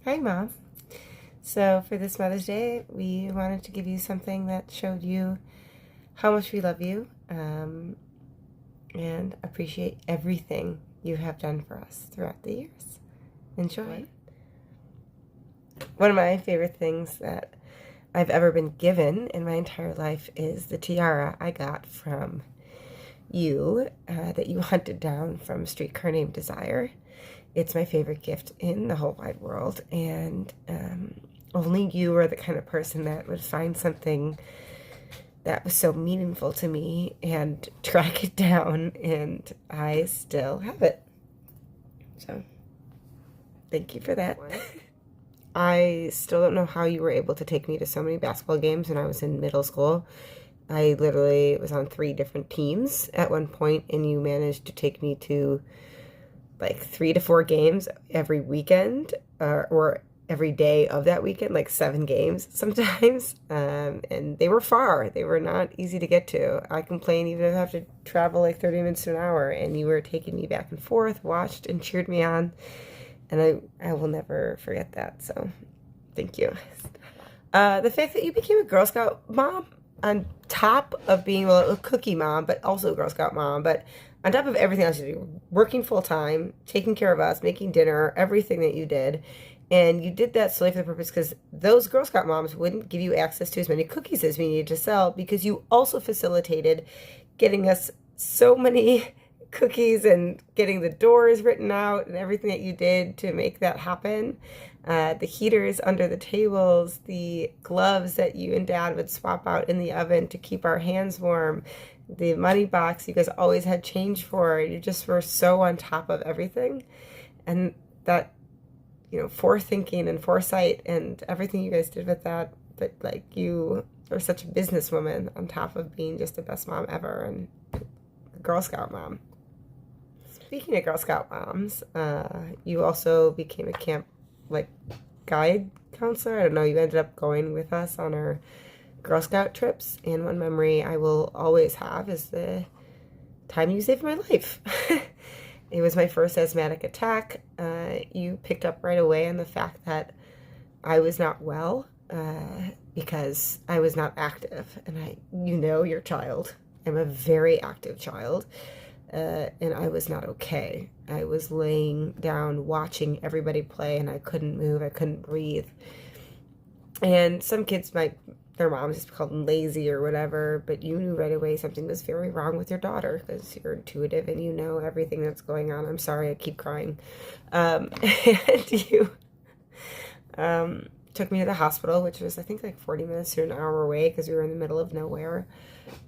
Hi, Mom. So, for this Mother's Day, we wanted to give you something that showed you how much we love you and appreciate everything you have done for us throughout the years. Enjoy. One of my favorite things that I've ever been given in my entire life is the tiara I got from you that you hunted down from a streetcar named Desire. It's my favorite gift in the whole wide world, and only you are the kind of person that would find something that was so meaningful to me and track it down, and I still have it. So, thank you for that. I still don't know how you were able to take me to so many basketball games when I was in middle school. I literally was on 3 different teams at one point, and you managed to take me to like 3 to 4 games every weekend, or every day of that weekend, like 7 games sometimes. And they were far. They were not easy to get to. I complain even if I have to travel like 30 minutes to an hour, and you were taking me back and forth, watched and cheered me on. And I will never forget that. So thank you. The fact that you became a Girl Scout mom, on top of being a cookie mom, but also a Girl Scout mom, but on top of everything else you do, working full time, taking care of us, making dinner, everything that you did. And you did that solely for the purpose because those Girl Scout moms wouldn't give you access to as many cookies as we needed to sell, because you also facilitated getting us so many cookies and getting the doors written out and everything that you did to make that happen. The heaters under the tables, the gloves that you and Dad would swap out in the oven to keep our hands warm, the money box you guys always had change for. You just were so on top of everything. And that, forethinking and foresight and everything you guys did with that, but like, you are such a businesswoman on top of being just the best mom ever and a Girl Scout mom. Speaking of Girl Scout moms, you also became a camp guide counselor. I don't know, you ended up going with us on our Girl Scout trips, and one memory I will always have is the time you saved my life. It was my first asthmatic attack. You picked up right away on the fact that I was not well because I was not active, and your child. I'm a very active child. And I was not okay. I was laying down watching everybody play, and I couldn't move, I couldn't breathe. And some kids their moms just called them lazy or whatever, but you knew right away something was very wrong with your daughter because you're intuitive and you know everything that's going on. I'm sorry, I keep crying. And you took me to the hospital, which was, I think, like 40 minutes to an hour away because we were in the middle of nowhere.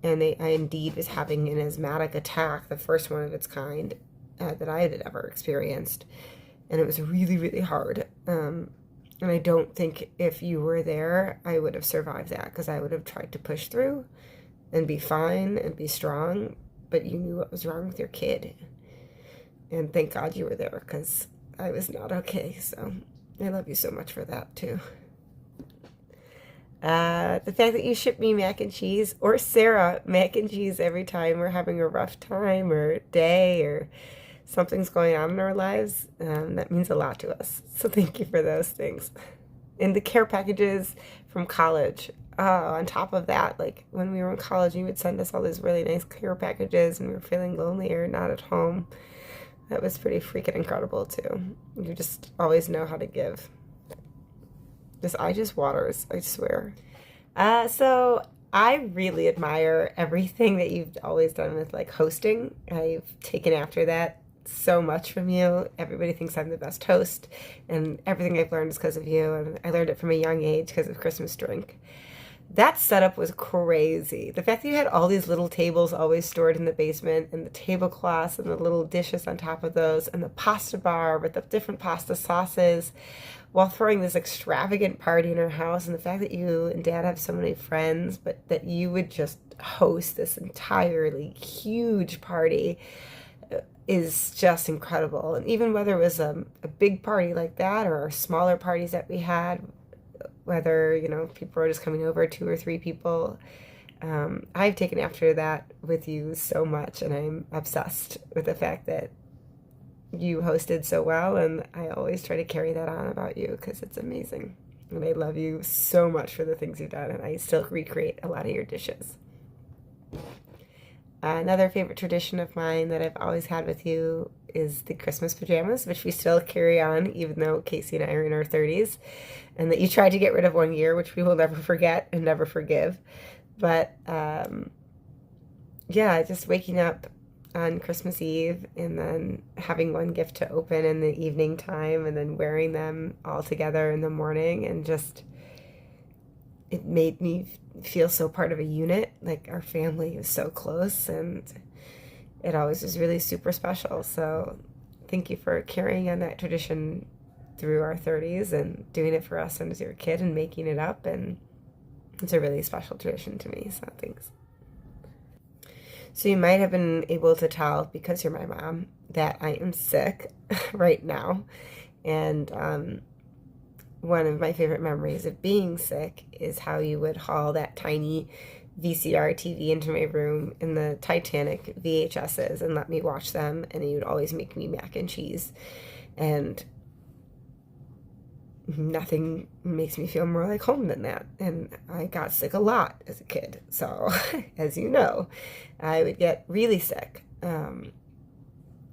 And I indeed was having an asthmatic attack, the first one of its kind that I had ever experienced. And it was really, really hard. And I don't think if you were there, I would have survived that, because I would have tried to push through and be fine and be strong. But you knew what was wrong with your kid. And thank God you were there, because I was not okay. So I love you so much for that, too. The fact that you ship me mac and cheese, or Sarah mac and cheese, every time we're having a rough time or day or something's going on in our lives, that means a lot to us. So thank you for those things. And the care packages from college. On top of that, like when we were in college, you would send us all these really nice care packages and we were feeling lonely or not at home. That was pretty freaking incredible too. You just always know how to give. This eye just waters, I swear. So I really admire everything that you've always done with hosting. I've taken after that so much from you. Everybody thinks I'm the best host, and everything I've learned is because of you. And I learned it from a young age because of Christmas Drink. That setup was crazy. The fact that you had all these little tables always stored in the basement, and the tablecloths and the little dishes on top of those, and the pasta bar with the different pasta sauces, while throwing this extravagant party in our house, and the fact that you and Dad have so many friends, but that you would just host this entirely huge party is just incredible. And even whether it was a big party like that or smaller parties that we had, whether, people were just coming over, 2 or 3 people, I've taken after that with you so much, and I'm obsessed with the fact that you hosted so well, and I always try to carry that on about you because it's amazing. And I love you so much for the things you've done, and I still recreate a lot of your dishes. Another favorite tradition of mine that I've always had with you is the Christmas pajamas, which we still carry on even though Casey and I are in our 30s, and that you tried to get rid of one year, which we will never forget and never forgive. But yeah, just waking up on Christmas Eve and then having one gift to open in the evening time and then wearing them all together in the morning, and just it made me feel so part of a unit. Like our family is so close, and it always was really super special. So thank you for carrying on that tradition through our 30s and doing it for us as your kid and making it up. And it's a really special tradition to me. So thanks. So you might have been able to tell, because you're my mom, that I am sick right now. And one of my favorite memories of being sick is how you would haul that tiny VCR TV into my room in the Titanic VHSs and let me watch them, and you would always make me mac and cheese. And nothing makes me feel more like home than that. And I got sick a lot as a kid. So, as you know, I would get really sick,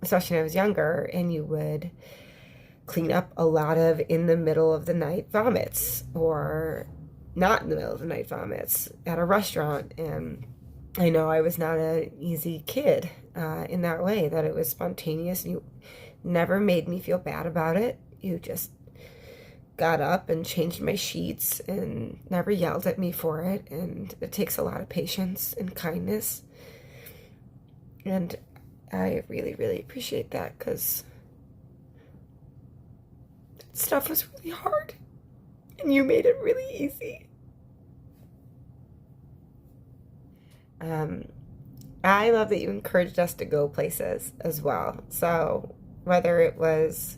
especially when I was younger, and you would clean up a lot of in the middle of the night vomits, or not in the middle of the night vomits at a restaurant. And I know I was not an easy kid in that way, that it was spontaneous. You never made me feel bad about it. You just got up and changed my sheets and never yelled at me for it. And it takes a lot of patience and kindness. And I really, really appreciate that, because stuff was really hard and you made it really easy. I love that you encouraged us to go places as well. So whether it was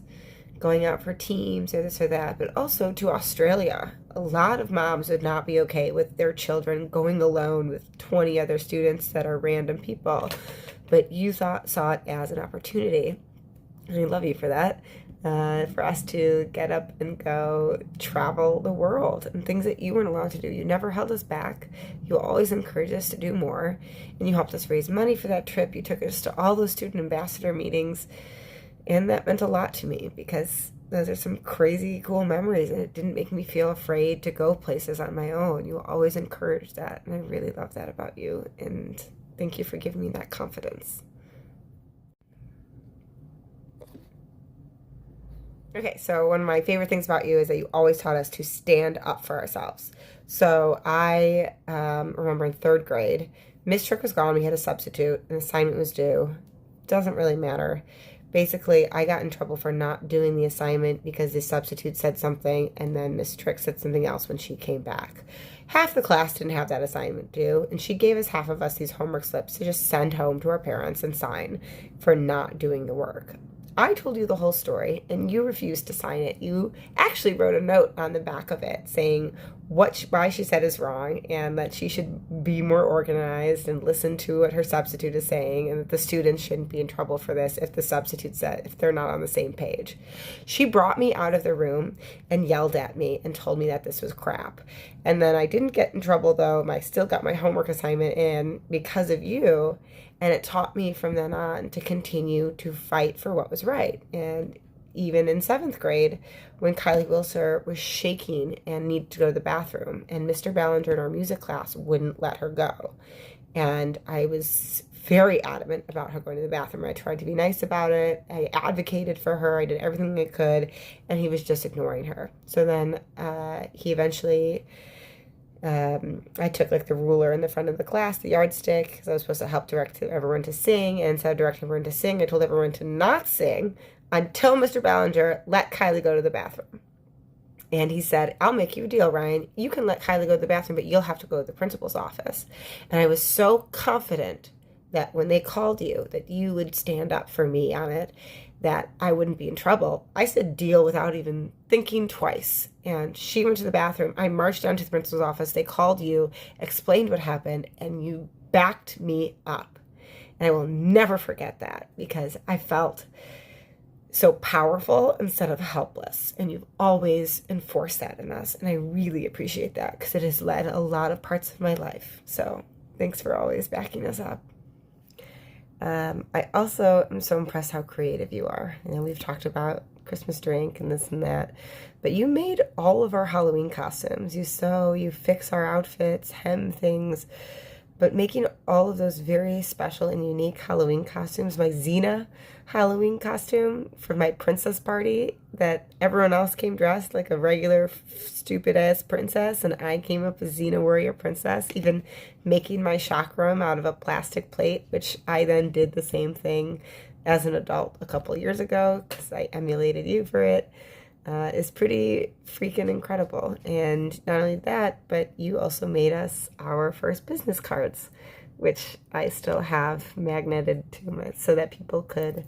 going out for teams or this or that, but also to Australia. A lot of moms would not be okay with their children going alone with 20 other students that are random people, but you saw it as an opportunity, and I love you for that. For us to get up and go travel the world, and things that you weren't allowed to do. You never held us back. You always encouraged us to do more, and you helped us raise money for that trip. You took us to all those student ambassador meetings. And that meant a lot to me, because those are some crazy cool memories, and it didn't make me feel afraid to go places on my own. You always encouraged that, and I really love that about you, and thank you for giving me that confidence. Okay, so one of my favorite things about you is that you always taught us to stand up for ourselves. So I remember in 3rd grade, Miss Trick was gone, we had a substitute, an assignment was due. Doesn't really matter. Basically, I got in trouble for not doing the assignment because the substitute said something, and then Miss Trick said something else when she came back. Half the class didn't have that assignment due, and she gave us half of us these homework slips to just send home to our parents and sign for not doing the work. I told you the whole story, and you refused to sign it. You actually wrote a note on the back of it saying why she said is wrong, and that she should be more organized and listen to what her substitute is saying, and that the students shouldn't be in trouble for this if the substitute said, if they're not on the same page. She brought me out of the room and yelled at me and told me that this was crap. And then I didn't get in trouble, though. I still got my homework assignment in because of you. And it taught me from then on to continue to fight for what was right. And even in 7th grade, when Kylie Wilser was shaking and needed to go to the bathroom, and Mr. Ballinger in our music class wouldn't let her go. And I was very adamant about her going to the bathroom. I tried to be nice about it. I advocated for her. I did everything I could, and he was just ignoring her. So then he eventually... I took like the ruler in the front of the class, the yardstick, because I was supposed to help direct everyone to sing. And instead of directing everyone to sing, I told everyone to not sing until Mr. Ballinger let Kylie go to the bathroom. And he said, I'll make you a deal, Ryan. You can let Kylie go to the bathroom, but you'll have to go to the principal's office. And I was so confident that when they called you, that you would stand up for me on it, that I wouldn't be in trouble. I said deal without even thinking twice. And she went to the bathroom. I marched down to the principal's office. They called you, explained what happened, and you backed me up. And I will never forget that, because I felt so powerful instead of helpless. And you've always enforced that in us. And I really appreciate that because it has led a lot of parts of my life. So thanks for always backing us up. I also am so impressed how creative you are. You know, we've talked about Christmas drink and this and that, but you made all of our Halloween costumes. You sew, you fix our outfits, hem things, but making all of those very special and unique Halloween costumes, my Xena Halloween costume for my princess party, that everyone else came dressed like a regular stupid ass princess and I came up as Xena Warrior Princess, even making my chakram out of a plastic plate, which I then did the same thing as an adult a couple years ago because I emulated you for it. Is pretty freaking incredible. And not only that, but you also made us our first business cards, which I still have magneted to my, so that people could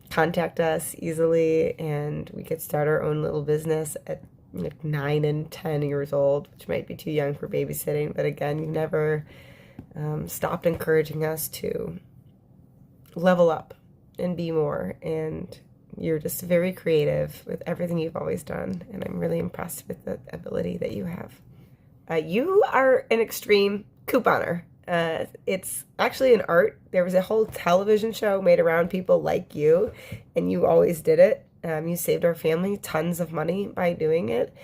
contact us easily and we could start our own little business at like 9 and 10 years old, which might be too young for babysitting. But again, you never stopped encouraging us to level up and be more, and you're just very creative with everything you've always done, and I'm really impressed with the ability that you have. You are an extreme couponer. It's actually an art. There was a whole television show made around people like you, and you always did it. You saved our family tons of money by doing it.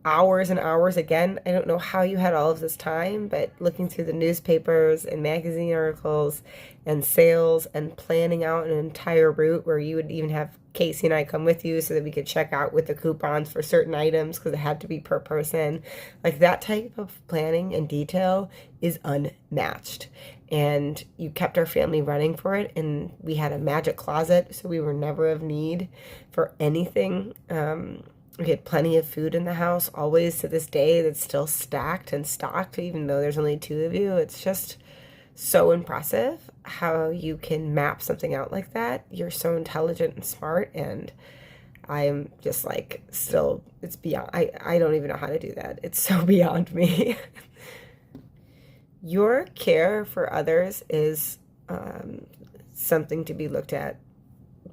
Hours and hours again. I don't know how you had all of this time, but looking through the newspapers and magazine articles and sales and planning out an entire route where you would even have Casey and I come with you so that we could check out with the coupons for certain items because it had to be per person. Like that type of planning and detail is unmatched. And you kept our family running for it, and we had a magic closet, so we were never of need for anything. We had plenty of food in the house, always to this day, that's still stacked and stocked, even though there's only 2 of you. It's just so impressive how you can map something out like that. You're so intelligent and smart, and I'm just like, still, it's beyond, I don't even know how to do that. It's so beyond me. Your care for others is something to be looked at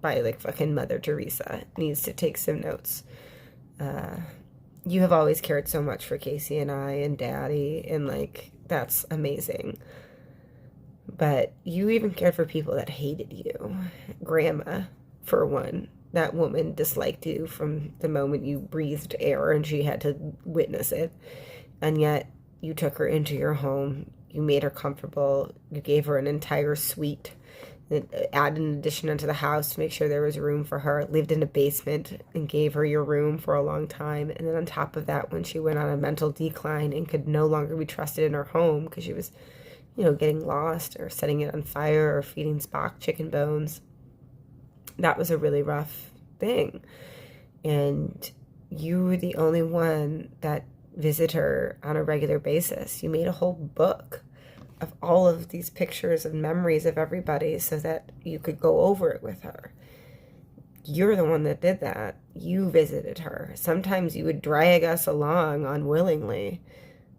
by like fucking Mother Teresa. Needs to take some notes. You have always cared so much for Casey and I and Daddy, and like that's amazing. But you even cared for people that hated you. Grandma, for one. That woman disliked you from the moment you breathed air and she had to witness it. And yet you took her into your home. You made her comfortable. You gave her an entire suite. Added an addition into the house to make sure there was room for her. Lived in a basement and gave her your room for a long time. And then on top of that, when she went on a mental decline and could no longer be trusted in her home because she was, getting lost or setting it on fire or feeding Spock chicken bones, that was a really rough thing. And you were the only one that visited her on a regular basis. You made a whole book of all of these pictures and memories of everybody so that you could go over it with her. You're the one that did that. You visited her. Sometimes you would drag us along unwillingly,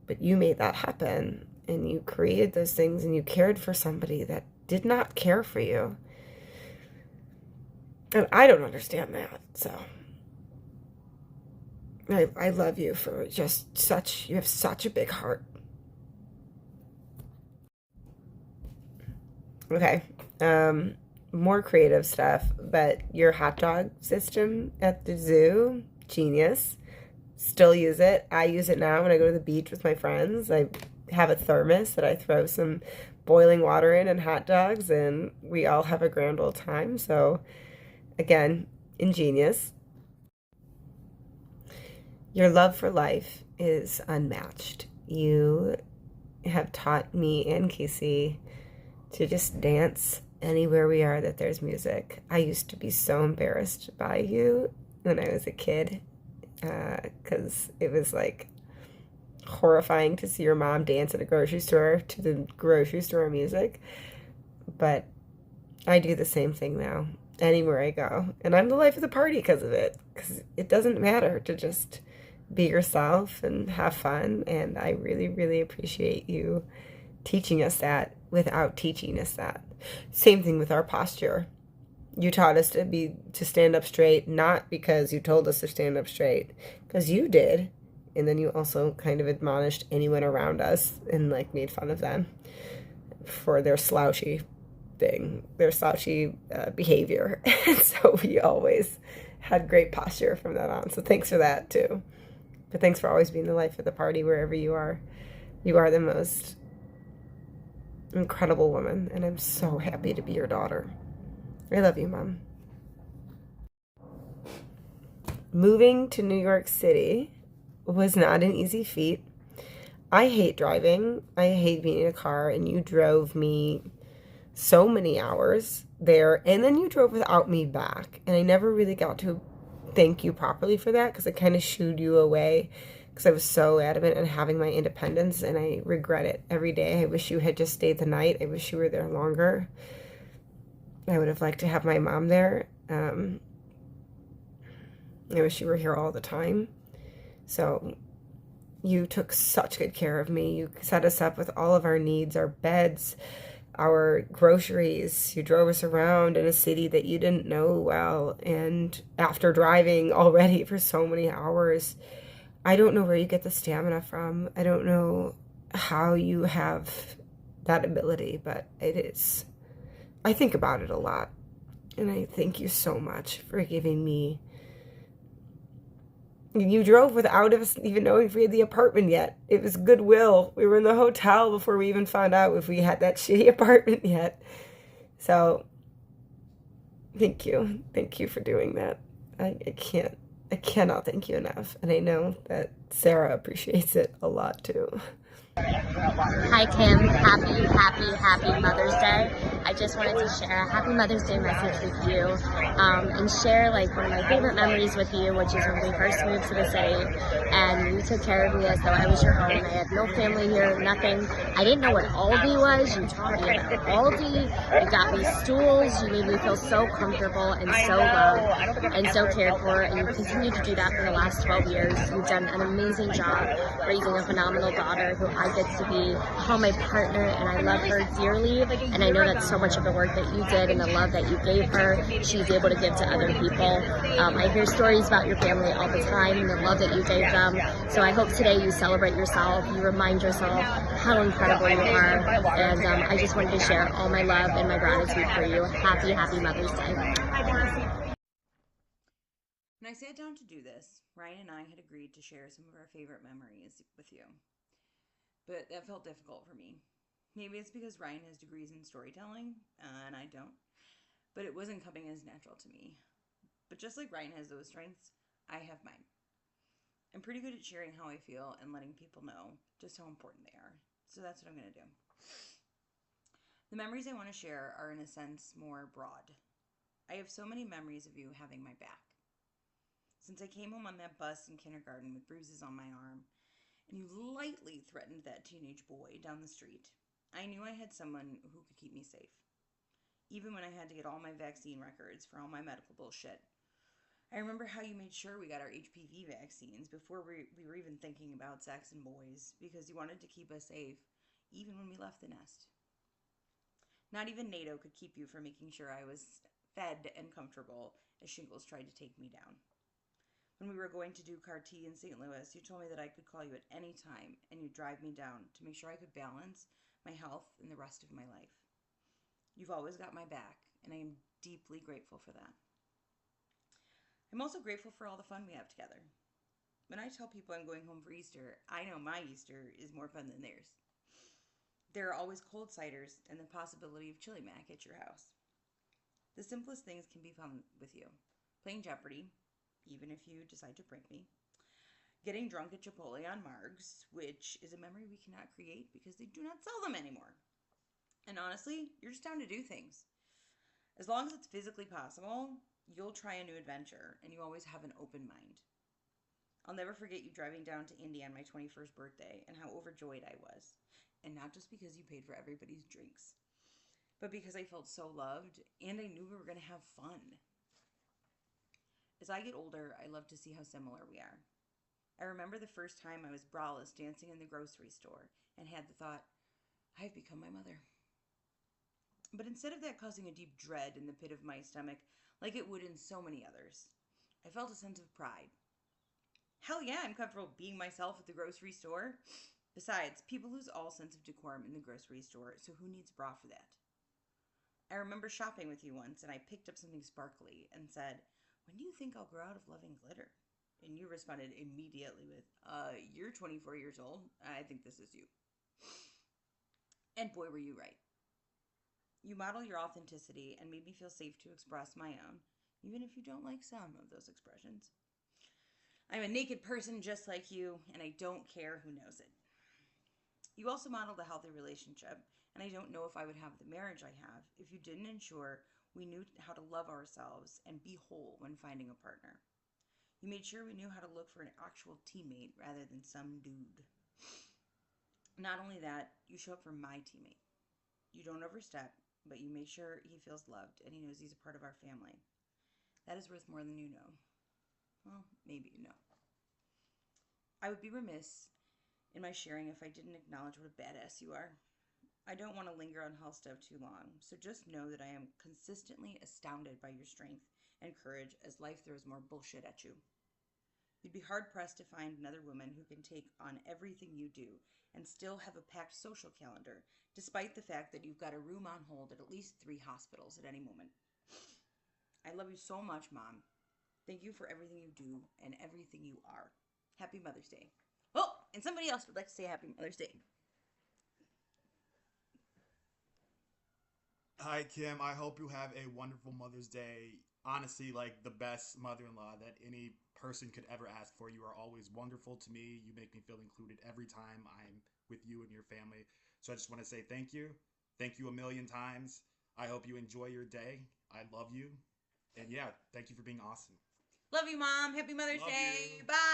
but you made that happen, and you created those things, and you cared for somebody that did not care for you. And I don't understand that, so I love you for just you have such a big heart. Okay, more creative stuff, but your hot dog system at the zoo, genius. Still use it. I use it now when I go to the beach with my friends. I have a thermos that I throw some boiling water in and hot dogs, and we all have a grand old time. So, again, ingenious. Your love for life is unmatched. You have taught me and Casey to just dance anywhere we are that there's music. I used to be so embarrassed by you when I was a kid because it was like horrifying to see your mom dance at a grocery store to the grocery store music. But I do the same thing now anywhere I go, and I'm the life of the party because of it, because it doesn't matter to just be yourself and have fun. And I really, really appreciate you teaching us that without teaching us that. Same thing with our posture. You taught us to stand up straight, not because you told us to stand up straight, because you did. And then you also kind of admonished anyone around us and like made fun of them for their slouchy their slouchy behavior. And so we always had great posture from that on. So thanks for that too. But thanks for always being the life of the party wherever you are. You are the most incredible woman, and I'm so happy to be your daughter. I love you, Mom. Moving to New York City was not an easy feat. I hate driving. I hate being in a car, and you drove me so many hours there, and then you drove without me back. And I never really got to thank you properly for that because I kind of shooed you away because I was so adamant on having my independence, and I regret it every day. I wish you had just stayed the night. I wish you were there longer. I would have liked to have my mom there. I wish you were here all the time. So you took such good care of me. You set us up with all of our needs, our beds, our groceries. You drove us around in a city that you didn't know well. And after driving already for so many hours, I don't know where you get the stamina from. I don't know how you have that ability, but it is. I think about it a lot. And I thank you so much for giving me. You drove without us even knowing if we had the apartment yet. It was goodwill. We were in the hotel before we even found out if we had that shitty apartment yet. So, thank you. Thank you for doing that. I cannot thank you enough. And I know that Sarah appreciates it a lot too. Hi Kim, happy Mother's Day. I just wanted to share a happy Mother's Day message with you and share like one of my favorite memories with you, which is when we first moved to the city and you took care of me as though I was your home. I had no family here, nothing. I didn't know what Aldi was. You taught me about Aldi. You got me stools. You made me feel so comfortable and so loved and so cared for, and you continue to do that for the last 12 years. You've done an amazing job raising a phenomenal daughter who I get to call my partner, and I love her dearly, and I know that's so much of the work that you did and the love that you gave her, she's able to give to other people. I hear stories about your family all the time and the love that you gave them, so I hope today you celebrate yourself, you remind yourself how incredible you are, and I just wanted to share all my love and my gratitude for you. Happy Mother's Day. When I sat down to do this, Ryan and I had agreed to share some of our favorite memories with you. But that felt difficult for me. Maybe it's because Ryan has degrees in storytelling, and I don't. But it wasn't coming as natural to me. But just like Ryan has those strengths, I have mine. I'm pretty good at sharing how I feel and letting people know just how important they are. So that's what I'm going to do. The memories I want to share are, in a sense, more broad. I have so many memories of you having my back. Since I came home on that bus in kindergarten with bruises on my arm, and you lightly threatened that teenage boy down the street, I knew I had someone who could keep me safe. Even when I had to get all my vaccine records for all my medical bullshit. I remember how you made sure we got our HPV vaccines before we were even thinking about sex and boys, because you wanted to keep us safe, even when we left the nest. Not even NATO could keep you from making sure I was fed and comfortable as shingles tried to take me down. When we were going to do CAR T in St. Louis, you told me that I could call you at any time, and you'd drive me down to make sure I could balance my health and the rest of my life. You've always got my back, and I am deeply grateful for that. I'm also grateful for all the fun we have together. When I tell people I'm going home for Easter, I know my Easter is more fun than theirs. There are always cold ciders and the possibility of chili mac at your house. The simplest things can be fun with you. Playing Jeopardy! Even if you decide to prank me. Getting drunk at Chipotle on Margs, which is a memory we cannot create because they do not sell them anymore. And honestly, you're just down to do things. As long as it's physically possible, you'll try a new adventure, and you always have an open mind. I'll never forget you driving down to Indy on my 21st birthday and how overjoyed I was. And not just because you paid for everybody's drinks, but because I felt so loved, and I knew we were going to have fun. As I get older, I love to see how similar we are. I remember the first time I was braless dancing in the grocery store and had the thought, I've become my mother. But instead of that causing a deep dread in the pit of my stomach, like it would in so many others, I felt a sense of pride. Hell yeah, I'm comfortable being myself at the grocery store. Besides, people lose all sense of decorum in the grocery store, so who needs bra for that? I remember shopping with you once, and I picked up something sparkly and said, "When do you think I'll grow out of loving glitter?" And you responded immediately with, "You're 24 years old. I think this is you." And boy, were you right. You model your authenticity and made me feel safe to express my own, even if you don't like some of those expressions. I'm a naked person just like you, and I don't care who knows it. You also modeled a healthy relationship, and I don't know if I would have the marriage I have if you didn't ensure we knew how to love ourselves and be whole when finding a partner. You made sure we knew how to look for an actual teammate rather than some dude. Not only that, you show up for my teammate. You don't overstep, but you make sure he feels loved and he knows he's a part of our family. That is worth more than you know. Well, maybe you know. I would be remiss in my sharing if I didn't acknowledge what a badass you are. I don't want to linger on health stuff too long, so just know that I am consistently astounded by your strength and courage as life throws more bullshit at you. You'd be hard-pressed to find another woman who can take on everything you do and still have a packed social calendar, despite the fact that you've got a room on hold at least 3 hospitals at any moment. I love you so much, Mom. Thank you for everything you do and everything you are. Happy Mother's Day. Oh, and somebody else would like to say Happy Mother's Day. Hi, Kim. I hope you have a wonderful Mother's Day. Honestly, like the best mother in law that any person could ever ask for. You are always wonderful to me. You make me feel included every time I'm with you and your family. So I just want to say thank you. Thank you a million times. I hope you enjoy your day. I love you. And yeah, thank you for being awesome. Love you, Mom. Happy Mother's Love Day. you. Bye.